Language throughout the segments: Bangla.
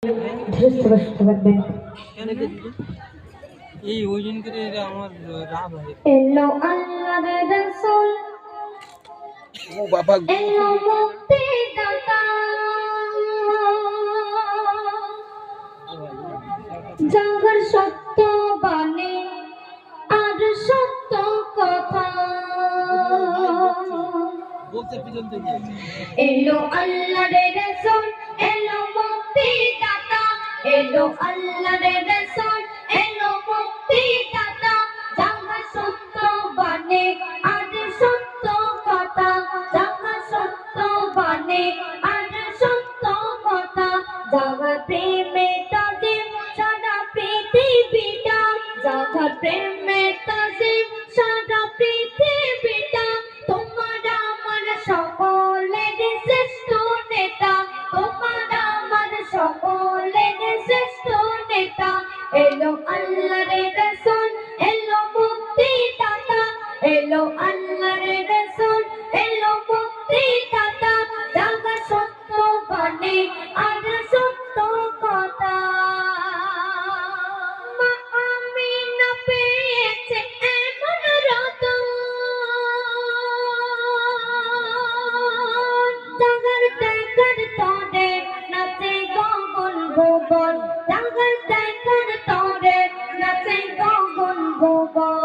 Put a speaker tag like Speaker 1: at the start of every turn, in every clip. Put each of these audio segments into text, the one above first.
Speaker 1: বুঝতে পারবেন।
Speaker 2: এই ওজন করে আমার রাগ হয়।
Speaker 1: এলো আল্লাহর রাসূল,
Speaker 2: ও বাবা,
Speaker 1: এলো মুক্তিদাতা, জাগার সত্য বাণী আর সত্য কথা। এলো আল্লাহর রাসূল, এলো মুক্তিদাতা, এলো আল্লাহর রাসূল, এলো মুক্তিদাতা, জাগার সত্য বাণী আর সত্য কথা, জাগার সত্য বাণী আর সত্য কথা, জাগার প্রেমে তাজিম সারা পৃথিবীটা, জাগার প্রেমে তাজিম সারা পৃথিবীটা, তোমার আমার সকলের শ্রেষ্ঠ নেতা, তোমার আমার সকলের শ্রেষ্ঠ নেতা। এলো আল্লাহর রাসূল, এলো মুক্তিদাতা, এলো আল্লাহর রাসূল, এলো মুক্তিদাতা, জাগার সত্য বাণী আর সত্য কথা। মা আমিনা পেয়েছে এমন রতন, জাগার দেখার তরে নাচে গগন ভুবন, জাগার দেখার তরে নাচে গগন ভুবন।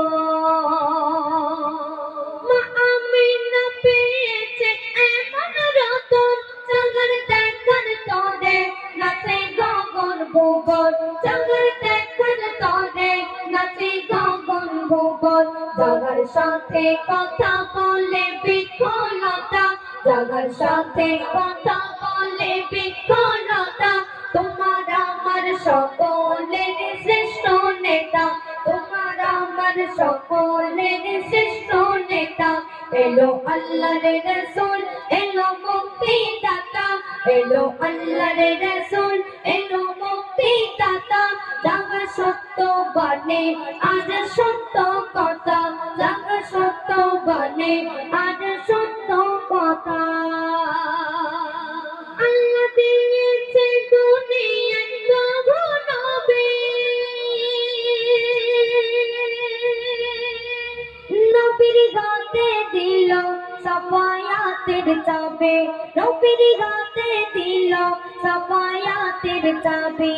Speaker 1: মা আমিনা পেয়েছে এমন রতন, জাগার দেখার তরে নাচে গগন ভুবন, জাগার দেখার তরে নাচে গগন ভুবন। জাগার সাথে কথা বলে বিফলতা, জাগার সাথে কথা বলে বিফলতা, তোমার আমার সকলের শ্রেষ্ঠ নেতা, তোমার আমার সকলের শ্রেষ্ঠ নেতা। এলো আল্লাহর রাসূল, এলো মুক্তিদাতা, এলো আল্লাহর রাসূল, এলো মুক্তিদাতা, জাগার সত্য বাণী আজ সত্য কথা, জাগার সত্য বাণী আজ সত্য কথা। আল্লাহ দিয়েছে দুনিয়ায় প্রভু নবী, নবীর হাতে দিল সাফায়াতের চাবি, নবীর হাতে দিল সাফায়াতের চাবি।